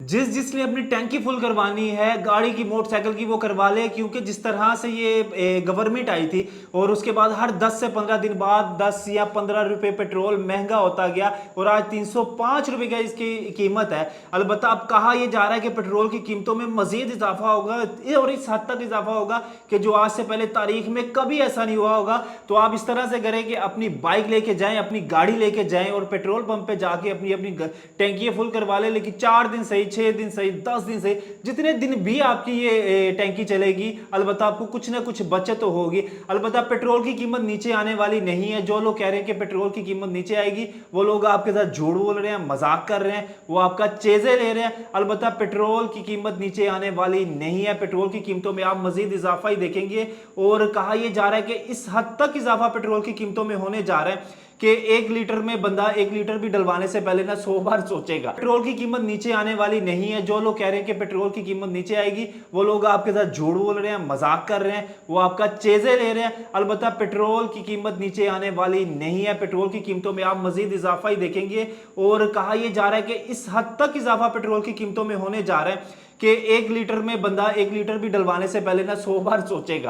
जिसने अपनी टैंकी फुल करवानी है गाड़ी की मोटरसाइकिल की वो करवा ले, क्योंकि जिस तरह से ये गवर्नमेंट आई थी और उसके बाद हर 10 से 15 दिन बाद 10 या 15 रुपए पेट्रोल महंगा होता गया और आज 305 रुपए का इसकी कीमत है। अलबत्ता अब कहा यह जा रहा है कि पेट्रोल की कीमतों में मजीद इजाफा होगा और इस हद तक इजाफा होगा कि जो आज से पहले तारीख में कभी ऐसा नहीं हुआ होगा। तो आप इस तरह से करें कि अपनी बाइक लेके जाएं, अपनी गाड़ी लेके जाएं और पेट्रोल पंप पे जाके अपनी अपनी टैंकी फुल करवा लें। लेकिन 4 दिन सही, 6 दिन सही, 10 दिन सही, जितने दिन भी आपकी ये टैंकी चलेगी अलबत्ता आपको कुछ ना कुछ बचत तो होगी। अलबत्ता पेट्रोल की कीमत नीचे आने वाली नहीं है। जो लोग कह रहे हैं कि पेट्रोल की कीमत नीचे आएगी वो लोग आपके साथ झूठ बोल रहे हैं, मजाक कर रहे हैं, वो आपका चेजे ले रहे हैं। अलबत्ता पेट्रोल की कीमत नीचे आने वाली नहीं है। पेट्रोल की कीमतों में आप मजीद इजाफा ही देखेंगे और कहा यह जा रहा है कि इस हद तक इजाफा पेट्रोल की कीमतों में होने जा रहा है कि 1 लीटर में बंदा 1 लीटर भी डलवाने से पहले ना 100 बार सोचेगा। पेट्रोल की कीमत नीचे आने वाली नहीं है। जो लोग कह रहे हैं कि पेट्रोल की कीमत नीचे आएगी वो लोग आपके साथ झूठ बोल रहे हैं, मजाक कर रहे हैं, वो आपका चेजे ले रहे हैं। अलबत्ता पेट्रोल की कीमत नीचे आने वाली नहीं है। पेट्रोल की कीमतों में आप मजीद इजाफा ही देखेंगे और कहा यह जा रहा है कि इस हद तक इजाफा पेट्रोल की कीमतों में होने जा रहा है कि 1 लीटर में बंदा 1 लीटर भी डलवाने से पहले ना 100 बार सोचेगा।